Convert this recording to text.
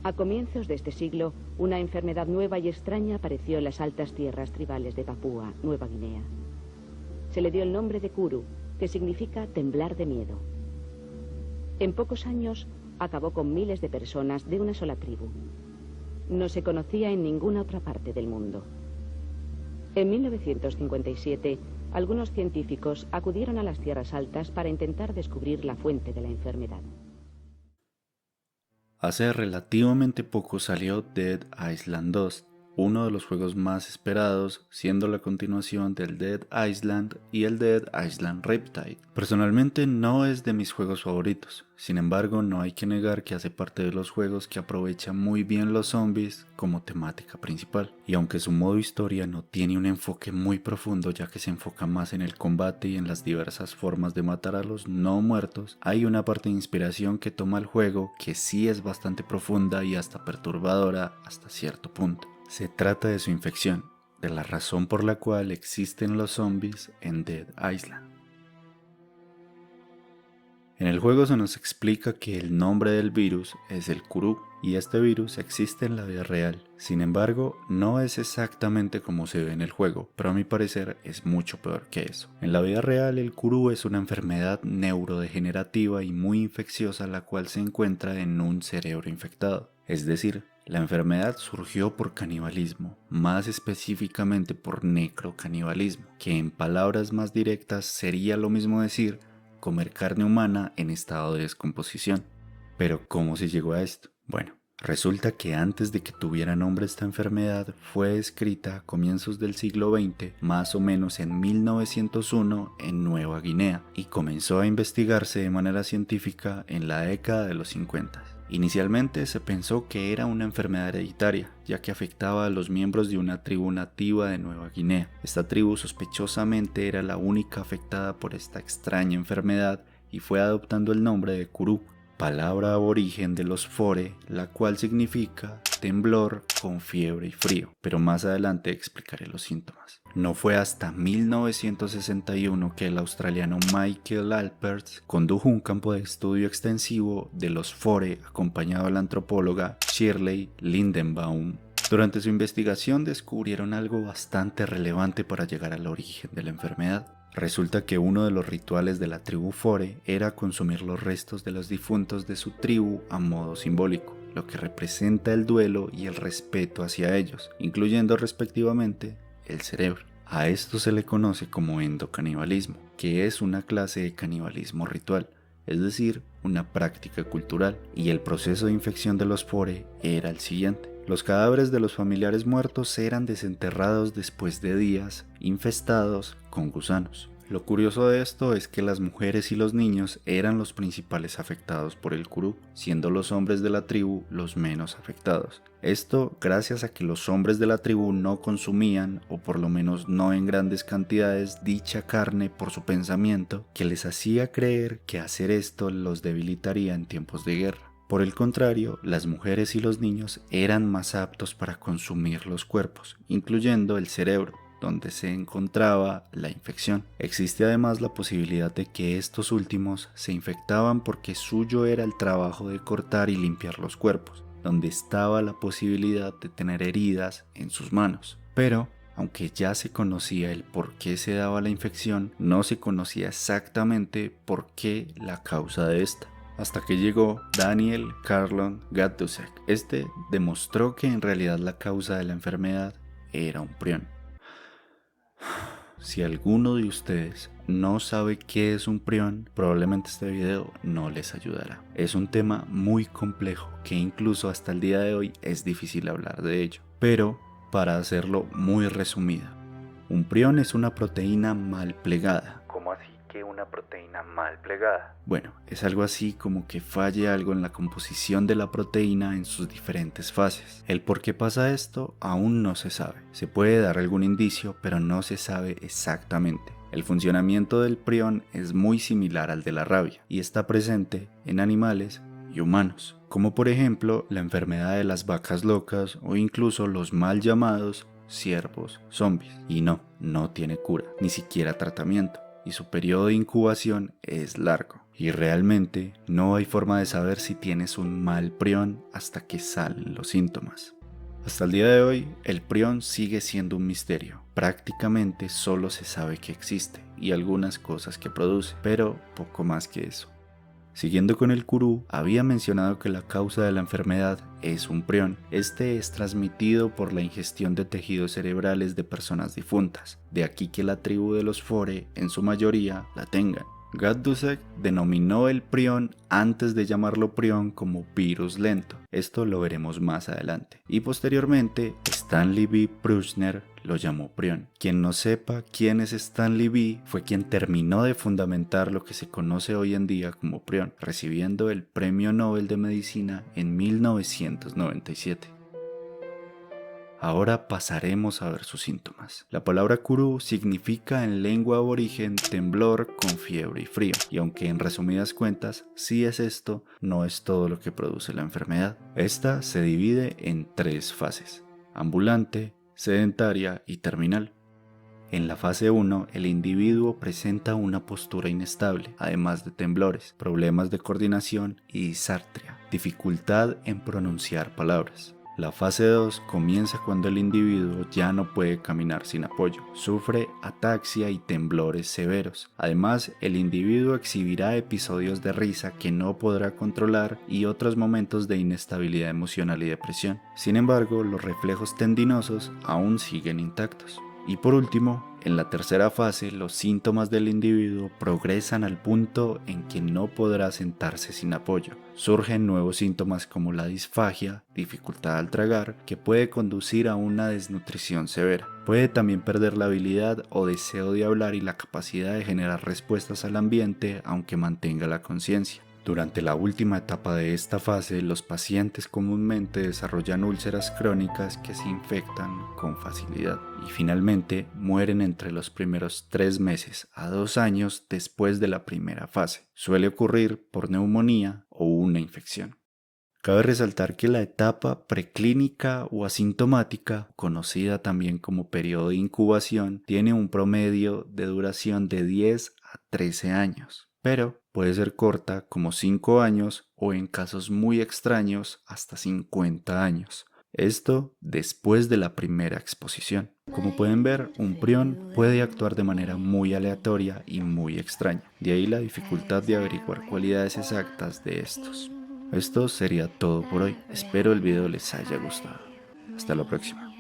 A comienzos de este siglo, una enfermedad nueva y extraña apareció en las altas tierras tribales de Papúa, Nueva Guinea. Se le dio el nombre de Kuru, que significa temblar de miedo. En pocos años, acabó con miles de personas de una sola tribu. No se conocía en ninguna otra parte del mundo. En 1957, algunos científicos acudieron a las tierras altas para intentar descubrir la fuente de la enfermedad. Hace relativamente poco salió Dead Island 2, uno de los juegos más esperados, siendo la continuación del Dead Island y el Dead Island Riptide. Personalmente no es de mis juegos favoritos, sin embargo no hay que negar que hace parte de los juegos que aprovechan muy bien los zombies como temática principal, y aunque su modo historia no tiene un enfoque muy profundo ya que se enfoca más en el combate y en las diversas formas de matar a los no muertos, hay una parte de inspiración que toma el juego que sí es bastante profunda y hasta perturbadora hasta cierto punto. Se trata de su infección, de la razón por la cual existen los zombies en Dead Island. En el juego se nos explica que el nombre del virus es el Kuru y este virus existe en la vida real. Sin embargo, no es exactamente como se ve en el juego, pero a mi parecer es mucho peor que eso. En la vida real, el Kuru es una enfermedad neurodegenerativa y muy infecciosa la cual se encuentra en un cerebro infectado. Es decir, la enfermedad surgió por canibalismo, más específicamente por necrocanibalismo, que en palabras más directas sería lo mismo decir comer carne humana en estado de descomposición. Pero ¿cómo se llegó a esto? Bueno, resulta que antes de que tuviera nombre esta enfermedad fue descrita a comienzos del siglo XX, más o menos en 1901 en Nueva Guinea, y comenzó a investigarse de manera científica en la década de los 50. Inicialmente se pensó que era una enfermedad hereditaria, ya que afectaba a los miembros de una tribu nativa de Nueva Guinea. Esta tribu sospechosamente era la única afectada por esta extraña enfermedad y fue adoptando el nombre de Kuru, palabra aborigen de los Fore, la cual significa temblor con fiebre y frío, pero más adelante explicaré los síntomas. No fue hasta 1961 que el australiano Michael Alperts condujo un campo de estudio extensivo de los Fore acompañado a la antropóloga Shirley Lindenbaum. Durante su investigación descubrieron algo bastante relevante para llegar al origen de la enfermedad. Resulta que uno de los rituales de la tribu Fore era consumir los restos de los difuntos de su tribu a modo simbólico, lo que representa el duelo y el respeto hacia ellos, incluyendo respectivamente el cerebro. A esto se le conoce como endocanibalismo, que es una clase de canibalismo ritual, es decir, una práctica cultural, y el proceso de infección de los Fore era el siguiente. Los cadáveres de los familiares muertos eran desenterrados después de días infestados con gusanos. Lo curioso de esto es que las mujeres y los niños eran los principales afectados por el Kuru, siendo los hombres de la tribu los menos afectados. Esto gracias a que los hombres de la tribu no consumían, o por lo menos no en grandes cantidades, dicha carne por su pensamiento, que les hacía creer que hacer esto los debilitaría en tiempos de guerra. Por el contrario, las mujeres y los niños eran más aptos para consumir los cuerpos, incluyendo el cerebro, donde se encontraba la infección. Existe además la posibilidad de que estos últimos se infectaban porque suyo era el trabajo de cortar y limpiar los cuerpos, donde estaba la posibilidad de tener heridas en sus manos. Pero, aunque ya se conocía el por qué se daba la infección, no se conocía exactamente por qué la causa de esta. Hasta que llegó Daniel Carlon Gatusek. Este demostró que en realidad la causa de la enfermedad era un prión. Si alguno de ustedes no sabe qué es un prión, probablemente este video no les ayudará. Es un tema muy complejo que incluso hasta el día de hoy es difícil hablar de ello. Pero para hacerlo muy resumida, un prión es una proteína mal plegada. ¿Cómo así que una proteína mal plegada? Bueno, es algo así como que falle algo en la composición de la proteína en sus diferentes fases. El por qué pasa esto aún no se sabe. Se puede dar algún indicio, pero no se sabe exactamente. El funcionamiento del prión es muy similar al de la rabia y está presente en animales y humanos, como por ejemplo la enfermedad de las vacas locas o incluso los mal llamados ciervos zombies. Y no tiene cura, ni siquiera tratamiento. y su periodo de incubación es largo. Y realmente no hay forma de saber si tienes un mal prión hasta que salen los síntomas. Hasta el día de hoy, el prión sigue siendo un misterio. Prácticamente solo se sabe que existe y algunas cosas que produce, pero poco más que eso. Siguiendo con el curú, había mencionado que la causa de la enfermedad es un prión. Este es transmitido por la ingestión de tejidos cerebrales de personas difuntas, de aquí que la tribu de los Fore, en su mayoría, la tengan. Gaddusek denominó el prión antes de llamarlo prión como virus lento. Esto lo veremos más adelante. Y posteriormente, Stanley B. Prusner lo llamó prión. Quien no sepa quién es Stanley B. fue quien terminó de fundamentar lo que se conoce hoy en día como prión, recibiendo el Premio Nobel de Medicina en 1997. Ahora pasaremos a ver sus síntomas. La palabra curú significa en lengua aborigen temblor con fiebre y frío, y aunque en resumidas cuentas sí es esto, no es todo lo que produce la enfermedad. Esta se divide en 3 fases: ambulante, sedentaria y terminal. En la fase 1, el individuo presenta una postura inestable, además de temblores, problemas de coordinación y disartria, dificultad en pronunciar palabras. La fase 2 comienza cuando el individuo ya no puede caminar sin apoyo, sufre ataxia y temblores severos. Además, el individuo exhibirá episodios de risa que no podrá controlar y otros momentos de inestabilidad emocional y depresión. Sin embargo, los reflejos tendinosos aún siguen intactos. Y por último, en la tercera fase, los síntomas del individuo progresan al punto en que no podrá sentarse sin apoyo. Surgen nuevos síntomas como la disfagia, dificultad al tragar, que puede conducir a una desnutrición severa. Puede también perder la habilidad o deseo de hablar y la capacidad de generar respuestas al ambiente, aunque mantenga la conciencia. Durante la última etapa de esta fase, los pacientes comúnmente desarrollan úlceras crónicas que se infectan con facilidad y finalmente mueren entre los primeros 3 meses a 2 años después de la primera fase. Suele ocurrir por neumonía o una infección. Cabe resaltar que la etapa preclínica o asintomática, conocida también como periodo de incubación, tiene un promedio de duración de 10 a 13 años. Pero puede ser corta como 5 años o en casos muy extraños hasta 50 años. Esto después de la primera exposición. Como pueden ver, un prión puede actuar de manera muy aleatoria y muy extraña. De ahí la dificultad de averiguar cualidades exactas de estos. Esto sería todo por hoy. Espero el video les haya gustado. Hasta la próxima.